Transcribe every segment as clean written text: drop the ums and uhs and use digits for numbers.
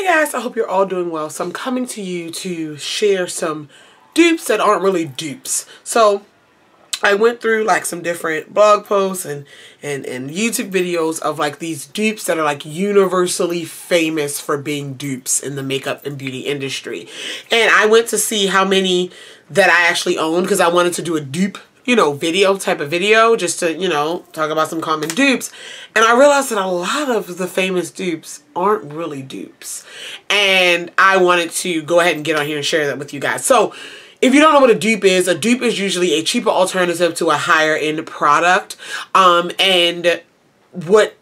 guys, I hope you're all doing well. So I'm coming to you to share some dupes that aren't really dupes. So I went through like some different blog posts and YouTube videos of like these dupes that are like universally famous for being dupes in the makeup and beauty industry. And I went to see how many that I actually owned because I wanted to do a dupe, you know, type of video just to, you know, talk about some common dupes. And I realized that a lot of the famous dupes aren't really dupes. And I wanted to go ahead and get on here and share that with you guys. So if you don't know what a dupe is usually a cheaper alternative to a higher end product. And what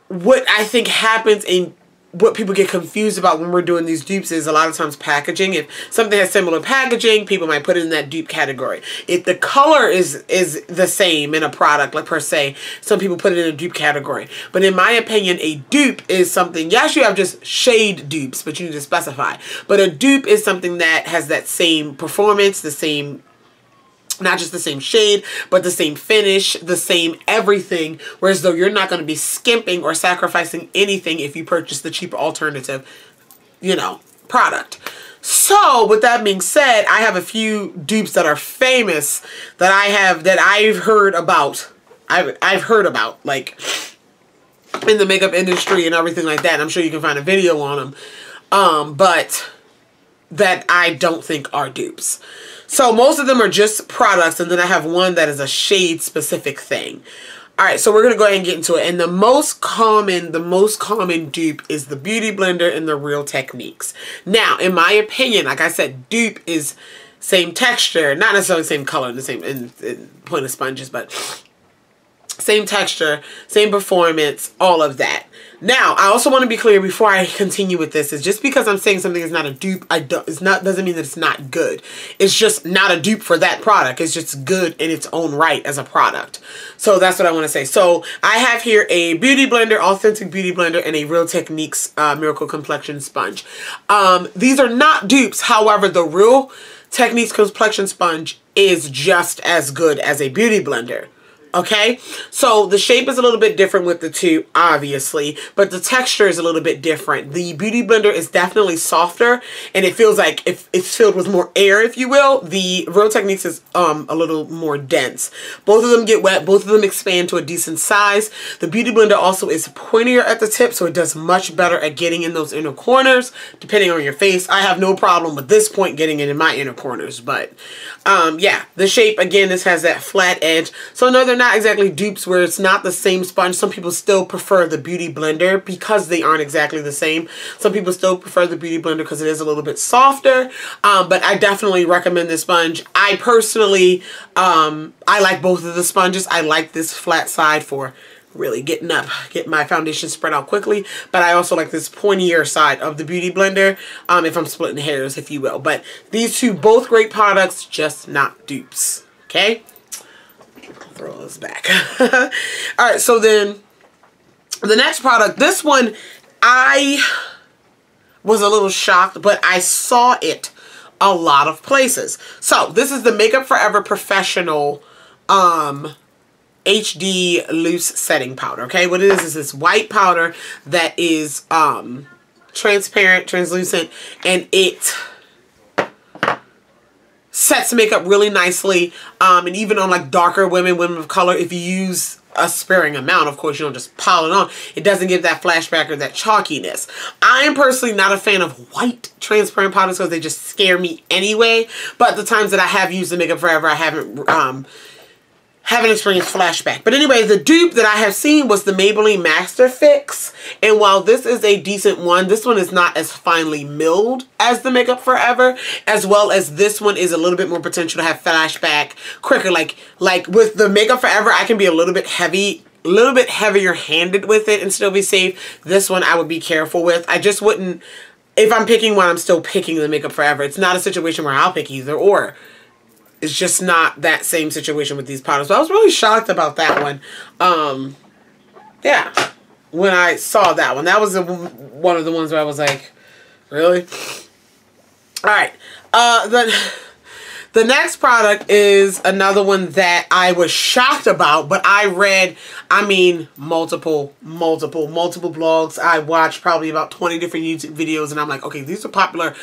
I think happens in what people get confused about when we're doing these dupes is a lot of times packaging. If something has similar packaging, people might put it in that dupe category. If the color is the same in a product, like per se, some people put it in a dupe category. But in my opinion, a dupe is something, yes, you have just shade dupes, but you need to specify. But a dupe is something that has that same performance, the same, not just the same shade, but the same finish, the same everything, whereas though you're not going to be skimping or sacrificing anything if you purchase the cheaper alternative, you know, product. So with that being said, I have a few dupes that are famous that I've heard about. I've heard about, like, in the makeup industry and everything like that. And I'm sure you can find a video on them. But that I don't think are dupes. So most of them are just products, and then I have one that is a shade specific thing. Alright, so we're going to go ahead and get into it. And the most common dupe is the Beauty Blender and the Real Techniques. Now, in my opinion, like I said, dupe is same texture, not necessarily same color, the same in point of sponges, but same texture, same performance, all of that. Now, I also want to be clear before I continue with this, is just because I'm saying something is not a dupe, doesn't mean that it's not good. It's just not a dupe for that product. It's just good in its own right as a product. So that's what I want to say. So I have here a Beauty Blender, Authentic Beauty Blender, and a Real Techniques Miracle Complexion Sponge. These are not dupes. However, the Real Techniques Complexion Sponge is just as good as a Beauty Blender. Okay, so the shape is a little bit different with the two, obviously, but the texture is a little bit different. The Beauty Blender is definitely softer, and it feels like if it's filled with more air, if you will. The Real Techniques is a little more dense. Both of them get wet. Both of them expand to a decent size. The Beauty Blender also is pointier at the tip, so it does much better at getting in those inner corners, depending on your face. I have no problem with this point getting it in my inner corners, but yeah, the shape, again, this has that flat edge. So no, they're not exactly dupes where it's not the same sponge. Some people still prefer the Beauty Blender because they aren't exactly the same. Some people still prefer the Beauty Blender because it is a little bit softer. But I definitely recommend this sponge. I personally, I like both of the sponges. I like this flat side for really get my foundation spread out quickly, but I also like this pointier side of the Beauty Blender, if I'm splitting hairs, if you will. But these two, both great products, just not dupes. Okay, throw this back. All right, so then the next product, this one I was a little shocked, but I saw it a lot of places. So this is the Makeup Forever Professional HD loose setting powder. Okay, what it is this white powder that is transparent, translucent, and it sets makeup really nicely, and even on like darker women of color, if you use a sparing amount, of course, you don't just pile it on, it doesn't give that flashback or that chalkiness. I am personally not a fan of white transparent powders because they just scare me anyway, but the times that I have used the Makeup Forever, I haven't experienced flashback. But anyway, the dupe that I have seen was the Maybelline Master Fix. And while this is a decent one, this one is not as finely milled as the Makeup Forever, as well as this one is a little bit more potential to have flashback quicker. Like with the Makeup Forever, I can be a little bit heavier handed with it and still be safe. This one I would be careful with. I just wouldn't, if I'm picking one, I'm still picking the Makeup Forever. It's not a situation where I'll pick either or. It's just not that same situation with these powders. But I was really shocked about that one. Yeah, when I saw that one. That was one of the ones where I was like, really? Alright. The next product is another one that I was shocked about, but I read, I mean, multiple blogs. I watched probably about 20 different YouTube videos, and I'm like, okay, these are popular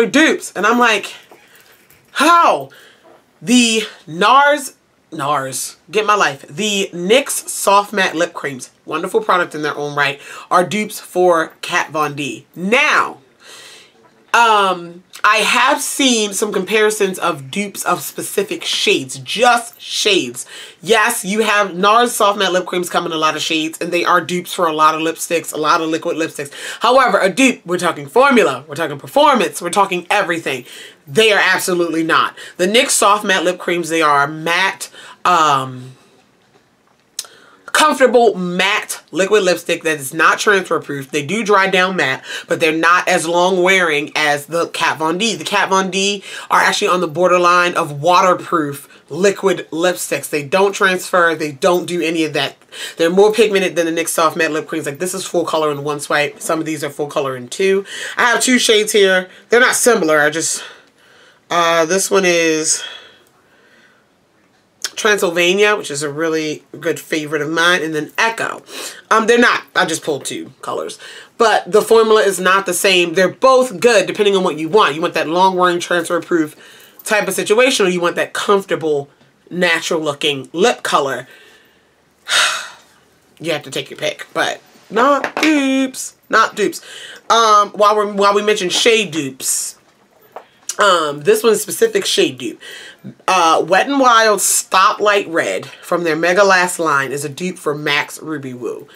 dupes. And I'm like, how? The get my life. The NYX Soft Matte Lip Creams, wonderful product in their own right, are dupes for Kat Von D. Now, I have seen some comparisons of dupes of specific shades, just shades. Yes, you have NARS Soft Matte Lip Creams come in a lot of shades, and they are dupes for a lot of lipsticks, a lot of liquid lipsticks. However, a dupe, we're talking formula, we're talking performance, we're talking everything. They are absolutely not. The NYX Soft Matte Lip Creams, they are matte, comfortable matte liquid lipstick that is not transfer proof. They do dry down matte, but they're not as long wearing as the Kat Von D. The Kat Von D are actually on the borderline of waterproof liquid lipsticks. They don't transfer. They don't do any of that. They're more pigmented than the NYX Soft Matte Lip Creams. Like, this is full color in one swipe. Some of these are full color in two. I have two shades here. They're not similar. I just, this one is Transylvania, which is a really good favorite of mine, and then Echo. They're not. I just pulled two colors. But the formula is not the same. They're both good depending on what you want. You want that long-wearing, transfer-proof type of situation, or you want that comfortable, natural-looking lip color. You have to take your pick, but not dupes. Not dupes. While we mentioned shade dupes, this one's specific shade dupe. Wet n Wild Stoplight Red from their Mega Last line is a dupe for MAC's Ruby Woo.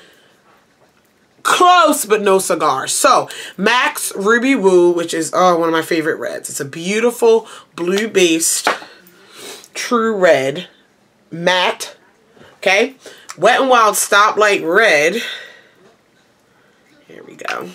Close, but no cigar. So, MAC's Ruby Woo, which is one of my favorite reds. It's a beautiful blue-based true red, matte. Okay? Wet n Wild Stoplight Red. Here we go.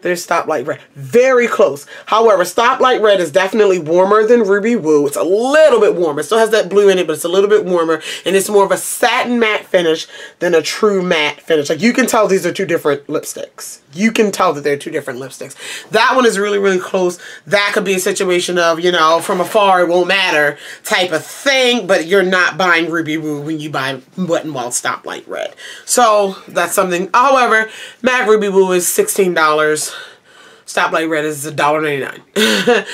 There's Stoplight Red. Very close. However, Stoplight Red is definitely warmer than Ruby Woo. It's a little bit warmer. It still has that blue in it, but it's a little bit warmer. And it's more of a satin matte finish than a true matte finish. Like, you can tell these are two different lipsticks. You can tell that they're two different lipsticks. That one is really, really close. That could be a situation of, you know, from afar it won't matter type of thing, but you're not buying Ruby Woo when you buy Wet n Wild Stoplight Red. So, that's something. However, MAC Ruby Woo is $16. Stoplight Red is $1.99.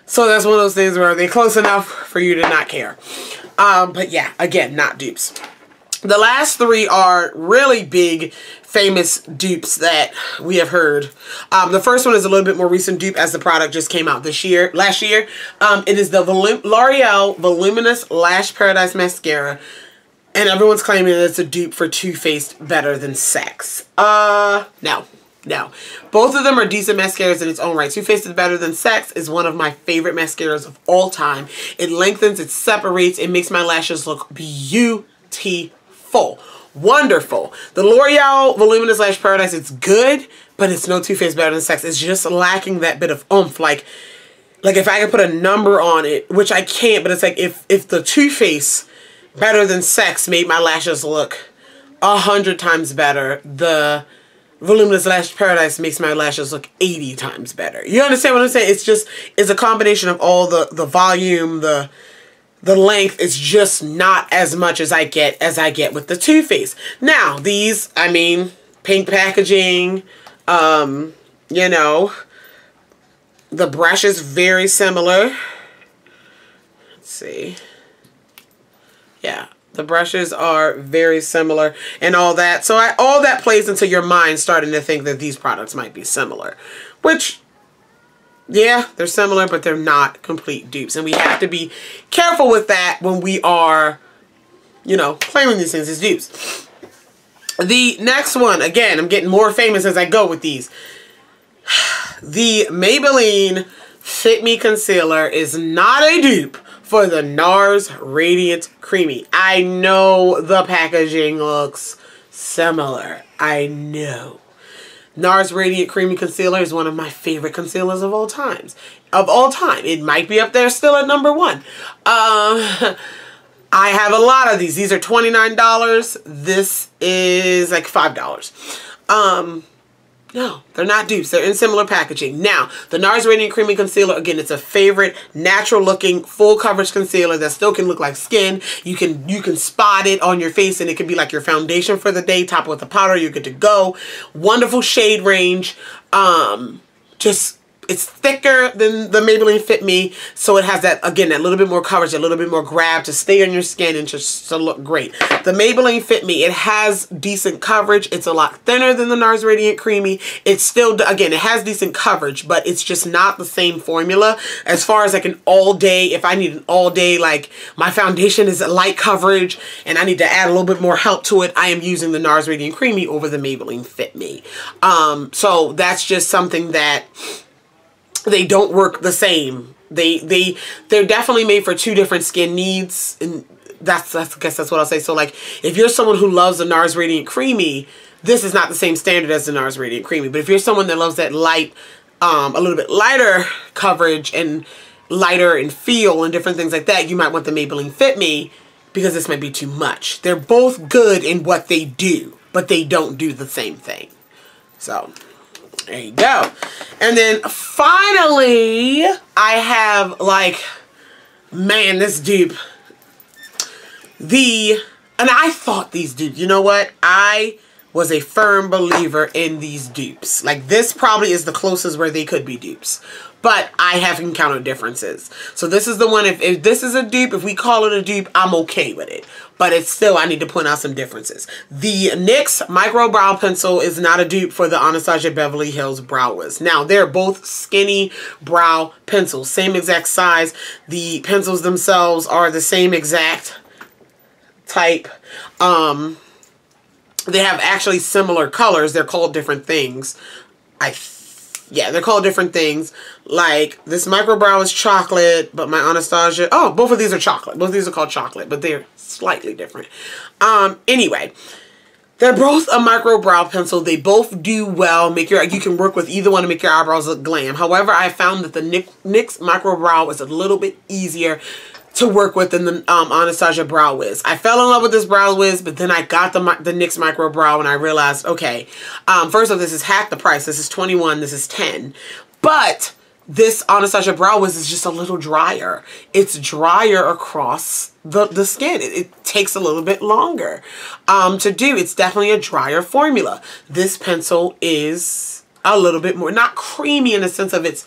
So that's one of those things where they're close enough for you to not care. But yeah, again, not dupes. The last three are really big, famous dupes that we have heard. The first one is a little bit more recent dupe, as the product just came out last year. It is the L'Oreal Voluminous Lash Paradise Mascara. And everyone's claiming that it's a dupe for Too Faced Better Than Sex. No. No. Both of them are decent mascaras in its own right. Too Faced Better Than Sex is one of my favorite mascaras of all time. It lengthens, it separates, it makes my lashes look beautiful. Wonderful. The L'Oreal Voluminous Lash Paradise, it's good, but it's no Too Faced Better Than Sex. It's just lacking that bit of oomph. Like if I could put a number on it, which I can't, but it's like if the Too Faced Better Than Sex made my lashes look 100 times better, the Voluminous Lash Paradise makes my lashes look 80 times better. You understand what I'm saying? It's a combination of all the volume, the length. It's just not as much as I get with the Too Faced. Now, these, I mean, pink packaging, you know, the brush is very similar. Let's see. Yeah. The brushes are very similar and all that. So all that plays into your mind starting to think that these products might be similar. Which, yeah, they're similar, but they're not complete dupes. And we have to be careful with that when we are, you know, claiming these things as dupes. The next one, again, I'm getting more famous as I go with these. The Maybelline Fit Me Concealer is not a dupe for the NARS Radiant Creamy. I know the packaging looks similar. I know. NARS Radiant Creamy Concealer is one of my favorite concealers of all time. It might be up there still at #1. I have a lot of these. These are $29. This is like $5. No, they're not dupes. They're in similar packaging. Now, the NARS Radiant Creamy Concealer, again, it's a favorite natural looking full coverage concealer that still can look like skin. You can spot it on your face and it can be like your foundation for the day. Top with the powder, you're good to go. Wonderful shade range. It's thicker than the Maybelline Fit Me, so it has that, again, that little bit more coverage, a little bit more grab to stay on your skin and just to look great. The Maybelline Fit Me, it has decent coverage. It's a lot thinner than the NARS Radiant Creamy. It's still, again, it has decent coverage, but it's just not the same formula. As far as like an all day, if I need an all day, like my foundation is a light coverage and I need to add a little bit more help to it, I am using the NARS Radiant Creamy over the Maybelline Fit Me. So that's just something that they don't work the same. They're definitely made for two different skin needs, and I guess that's what I'll say. So like, if you're someone who loves the NARS Radiant Creamy, this is not the same standard as the NARS Radiant Creamy. But if you're someone that loves that light, a little bit lighter coverage and lighter in feel and different things like that, you might want the Maybelline Fit Me because this might be too much. They're both good in what they do, but they don't do the same thing. So there you go. And then finally, I have like, man, this dupe. And I thought these dupes, you know what? I was a firm believer in these dupes. Like, this probably is the closest where they could be dupes. But I have encountered differences. So this is the one, if this is a dupe, if we call it a dupe, I'm okay with it. But it's still, I need to point out some differences. The NYX Micro Brow Pencil is not a dupe for the Anastasia Beverly Hills Brow Wiz. Now, they're both skinny brow pencils. Same exact size. The pencils themselves are the same exact type. They have actually similar colors. They're called different things. Yeah, they're called different things. Like, this Micro Brow is chocolate, but my Anastasia... Oh, both of these are chocolate. Both of these are called chocolate, but they're slightly different. Anyway, they're both a Micro Brow Pencil. They both do well. You can work with either one to make your eyebrows look glam. However, I found that the NYX Micro Brow is a little bit easier to work with than the Anastasia Brow Wiz. I fell in love with this Brow Wiz, but then I got the NYX Micro Brow and I realized, okay, first off, this is half the price. This is $21, this is $10. But this Anastasia Brow Wiz is just a little drier. It's drier across the skin. It takes a little bit longer to do. It's definitely a drier formula. This pencil is a little bit more, not creamy in the sense of it's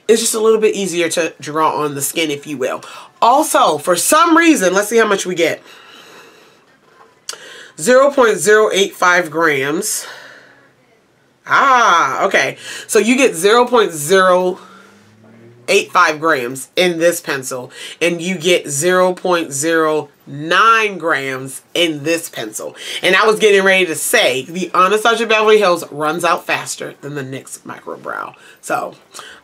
just a little bit easier to draw on the skin, if you will. Also, for some reason, let's see how much we get. 0.085 grams. Ah, okay. So you get 0.085 grams in this pencil, and you get 0.09 grams in this pencil. And I was getting ready to say, the Anastasia Beverly Hills runs out faster than the NYX Micro Brow. So,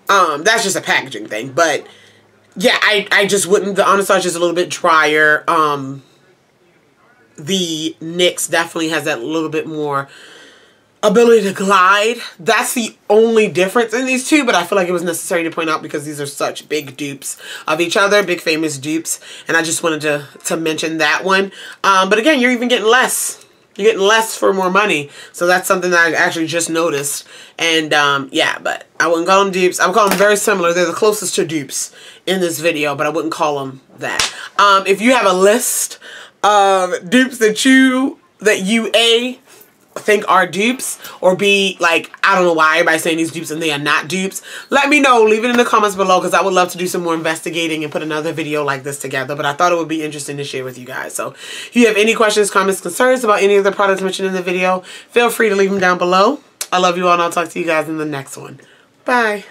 that's just a packaging thing. But yeah, I just wouldn't. The Anastasia is a little bit drier. The NYX definitely has that little bit more ability to glide. That's the only difference in these two, but I feel like it was necessary to point out because these are such big dupes of each other, big famous dupes, and I just wanted to mention that one. But again, you're even getting less. You're getting less for more money, so that's something that I actually just noticed. And yeah, but I wouldn't call them dupes. I would call them very similar. They're the closest to dupes in this video, but I wouldn't call them that. If you have a list of dupes that you A, think are dupes, or B, like, I don't know why everybody's saying these dupes and they are not dupes, let me know. Leave it in the comments below, because I would love to do some more investigating and put another video like this together. But I thought it would be interesting to share with you guys. So if you have any questions, comments, concerns about any of the products mentioned in the video, feel free to leave them down below. I love you all, and I'll talk to you guys in the next one. Bye.